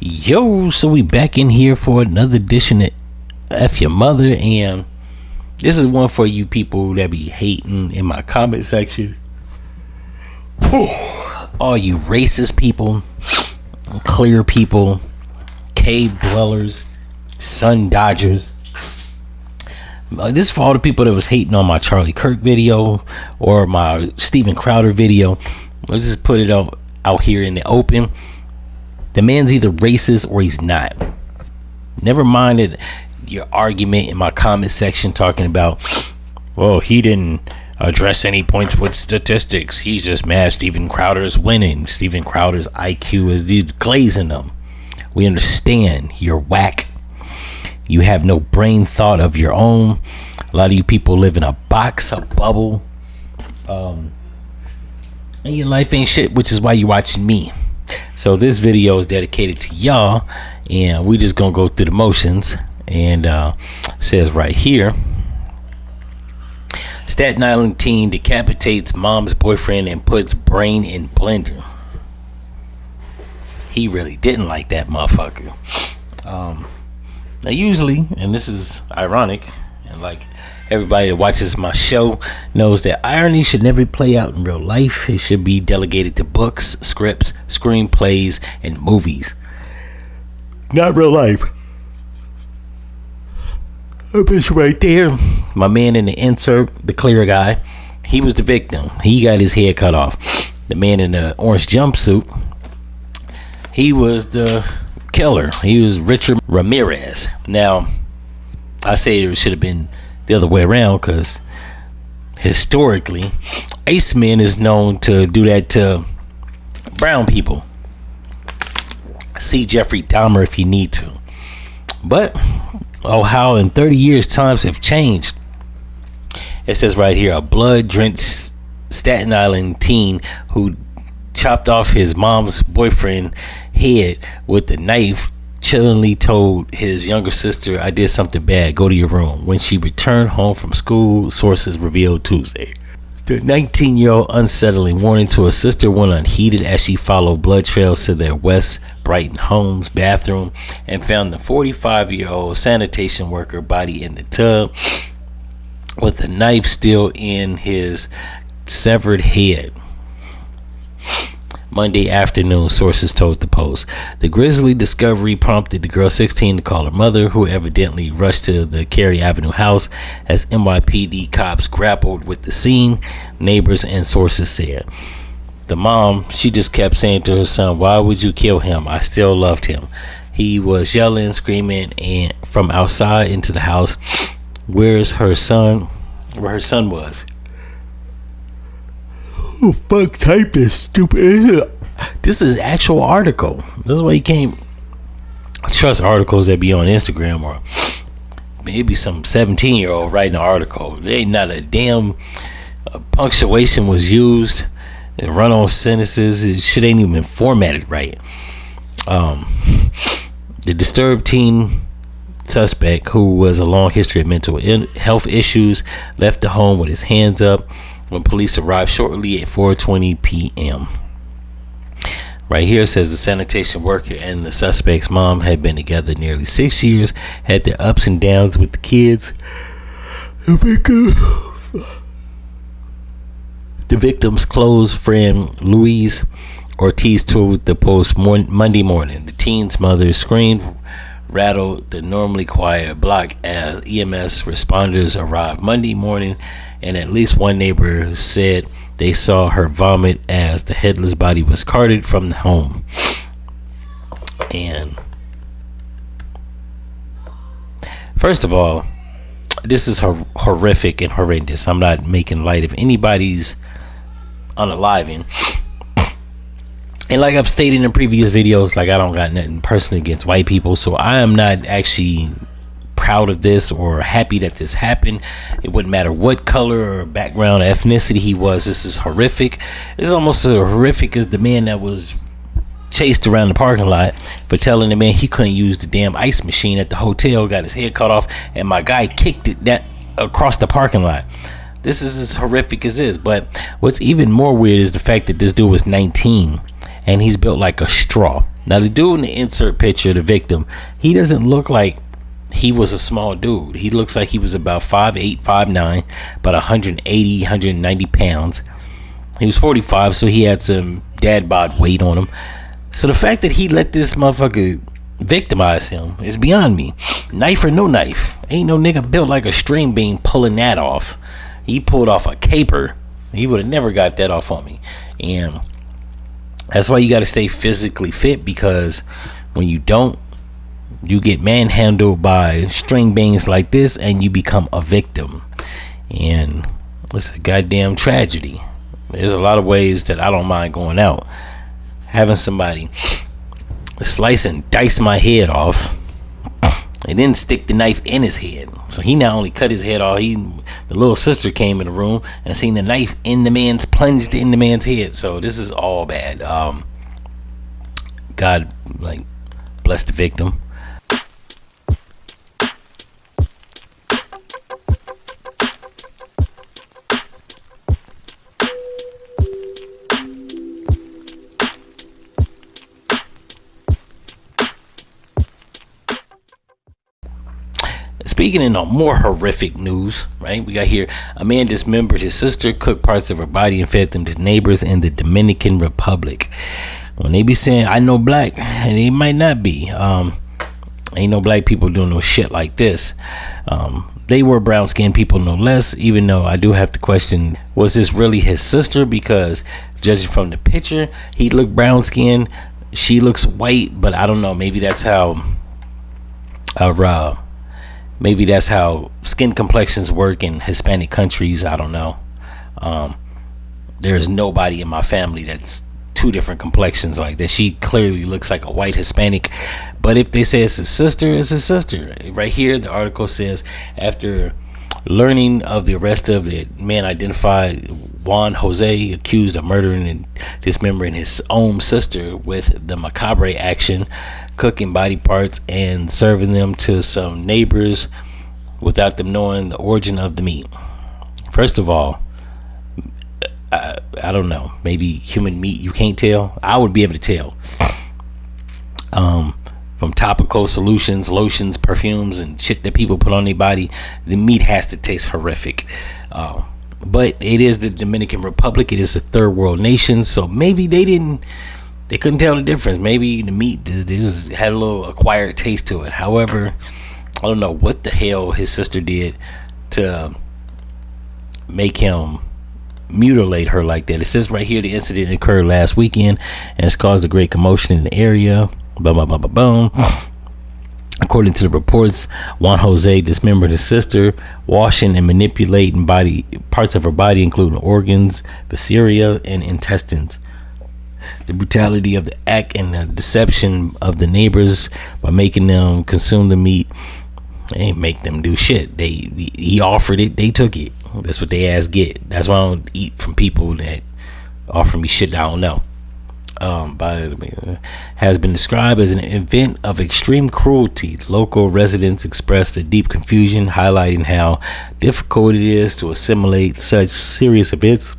Yo, so we back in here for another edition of F-ya-Motha, and this is one for you people that be hating in my comment section. All you racist people, clear people, cave dwellers, sun dodgers. This is for all the people that was hating on my Charlie Kirk video or my Steven Crowder video. Let's just put it out here in the open. The man's either racist or he's not. Never mind your argument in my comment section talking about, well, he didn't address any points with statistics. He's just mad Steven Crowder's winning. Steven Crowder's IQ is glazing them. We understand you're whack. You have no brain thought of your own. A lot of you people live in a box, a bubble. And your life ain't shit, which is why you're watching me. So this video is dedicated to y'all, and we just gonna go through the motions. And says right here, Staten Island teen decapitates mom's boyfriend and puts brain in blender. He really didn't like that motherfucker. Now usually, and this is ironic, and like everybody that watches my show knows that irony should never play out in real life. It should be delegated to books, scripts, screenplays, and movies. Not real life. Up is right there. My man in the insert, the clear guy, he was the victim. He got his head cut off. The man in the orange jumpsuit, he was the killer. He was Richard Ramirez. Now, I say it should have been the other way around, because historically, Iceman is known to do that to brown people. See Jeffrey Dahmer if you need to. But oh, how in 30 years times have changed. It says right here, a blood-drenched Staten Island teen who chopped off his mom's boyfriend head with a knife chillingly told his younger sister, "I did something bad, go to your room." When she returned home from school, sources revealed Tuesday. The 19-year-old unsettling warning to her sister went unheeded as she followed blood trails to their West Brighton home's bathroom and found the 45-year-old sanitation worker body in the tub with a knife still in his severed head. Monday afternoon, sources told the Post. The grisly discovery prompted the girl 16 to call her mother, who evidently rushed to the Cary Avenue house as NYPD cops grappled with the scene, neighbors and sources said. The mom, she just kept saying to her son, "Why would you kill him? I still loved him." He was yelling, screaming, and from outside into the house, where her son was. Who fuck typed this stupid? This is actual article. This is why you can't trust articles that be on Instagram, or maybe some 17-year-old writing an article. There ain't not a damn punctuation was used. And run-on sentences. It shit ain't even formatted right. The disturbed teen suspect, who was a long history of mental health issues, left the home with his hands up when police arrived shortly at 4:20 p.m. Right here it says the sanitation worker and the suspect's mom had been together nearly 6 years, had their ups and downs with the kids. The victim's close friend Louise Ortiz told the Post Monday morning. The teen's mother screamed, rattled the normally quiet block as EMS responders arrived Monday morning, and at least one neighbor said they saw her vomit as the headless body was carted from the home. And first of all, this is horrific and horrendous. I'm not making light of anybody's unaliving. And like I've stated in previous videos, like I don't got nothing personally against white people, so I am not actually proud of this or happy that this happened. It wouldn't matter what color or background or ethnicity he was. This is horrific. This is almost as horrific as the man that was chased around the parking lot for telling the man he couldn't use the damn ice machine at the hotel, got his head cut off, and my guy kicked it that across the parking lot. This is as horrific as this. But what's even more weird is the fact that this dude was 19 and he's built like a straw. Now the dude in the insert picture, the victim, he doesn't look like he was a small dude. He looks like he was about 5'8", 5'9", about 180, 190 pounds. He was 45, so he had some dad bod weight on him. So the fact that he let this motherfucker victimize him is beyond me. Knife or no knife, ain't no nigga built like a string bean pulling that off. He pulled off a caper. He would have never got that off on me. And that's why you got to stay physically fit, because when you don't, you get manhandled by string beans like this and you become a victim. And it's a goddamn tragedy. There's a lot of ways that I don't mind going out. Having somebody slice and dice my head off and then stick the knife in his head. So he not only cut his head off, the little sister came in the room and seen the knife plunged in the man's head. So this is all bad. God, bless the victim. Speaking in more horrific news, right? We got here, a man dismembered his sister, cooked parts of her body, and fed them to neighbors in the Dominican Republic. When they be saying, I know black, and they might not be. Ain't no black people doing no shit like this. They were brown skinned people, no less, even though I do have to question, was this really his sister? Because judging from the picture, he looked brown skinned, she looks white, but I don't know, maybe that's how skin complexions work in Hispanic countries. I don't know. There's nobody in my family that's two different complexions like that. She clearly looks like a white Hispanic, but if they say it's his sister, it's his sister. Right here, the article says, after learning of the arrest of the man identified Juan Jose, accused of murdering and dismembering his own sister with the macabre action, cooking body parts and serving them to some neighbors without them knowing the origin of the meat. First of all, I don't know, maybe human meat you can't tell. I would be able to tell from topical solutions, lotions, perfumes, and shit that people put on their body. The meat has to taste horrific. But it is the Dominican Republic. It is a third world nation, so maybe they couldn't tell the difference. Maybe the meat had a little acquired taste to it. However, I don't know what the hell his sister did to make him mutilate her like that. It says right here, the incident occurred last weekend and has caused a great commotion in the area. Boom, boom, boom, boom, boom. According to the reports, Juan Jose dismembered his sister, washing and manipulating parts of her body, including organs, viscera, and intestines. The brutality of the act and the deception of the neighbors by making them consume the meat ain't make them do shit. He offered it, they took it. That's what they ass get. That's why I don't eat from people that offer me shit I don't know. Has been described as an event of extreme cruelty. Local residents expressed a deep confusion, highlighting how difficult it is to assimilate such serious events.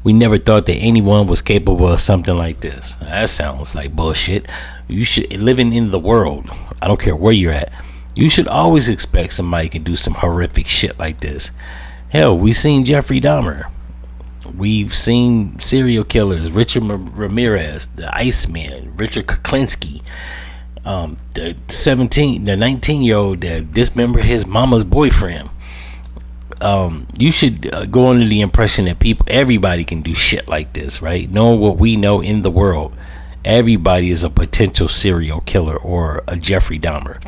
We never thought that anyone was capable of something like this. That sounds like bullshit. You should, living in the world, I don't care where you're at, you should always expect somebody can do some horrific shit like this. Hell, we've seen Jeffrey Dahmer. We've seen serial killers, Richard Ramirez, the Iceman, Richard Kuklinski, the 19-year-old that dismembered his mama's boyfriend. You should go under the impression that everybody can do shit like this, right? Knowing what we know in the world, everybody is a potential serial killer or a Jeffrey Dahmer.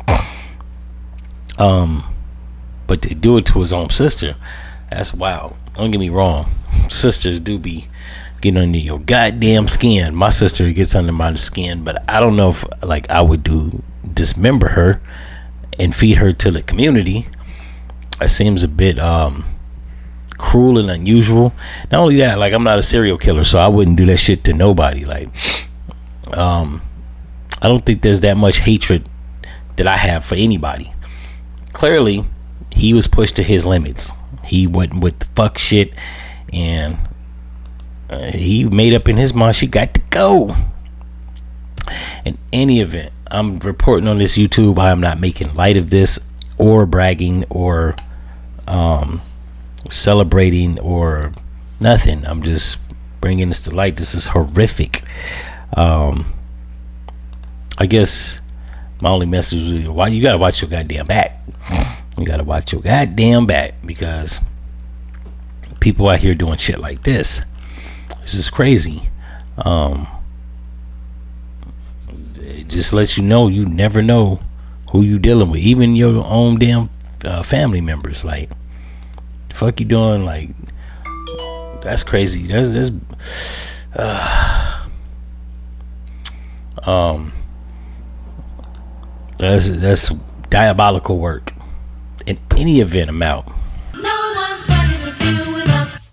But to do it to his own sister, that's wild. Don't get me wrong, sisters do be getting under your goddamn skin. My sister gets under my skin, but I don't know if I would dismember her and feed her to the community. It seems a bit cruel and unusual. Not only that, I'm not a serial killer, so I wouldn't do that shit to nobody. I don't think there's that much hatred that I have for anybody. Clearly, he was pushed to his limits. He wasn't with the fuck shit, and he made up in his mind she got to go. In any event, I'm reporting on this YouTube. I am not making light of this or bragging or celebrating or nothing. I'm just bringing this to light. This is horrific. I guess my only message is why you gotta watch your goddamn back. You gotta watch your goddamn back, because people out here doing shit like this. This is crazy. It just lets you know, you never know who you dealing with, even your own damn family members. Like, the fuck you doing? Like, that's crazy. That's diabolical work. In any event, I'm out.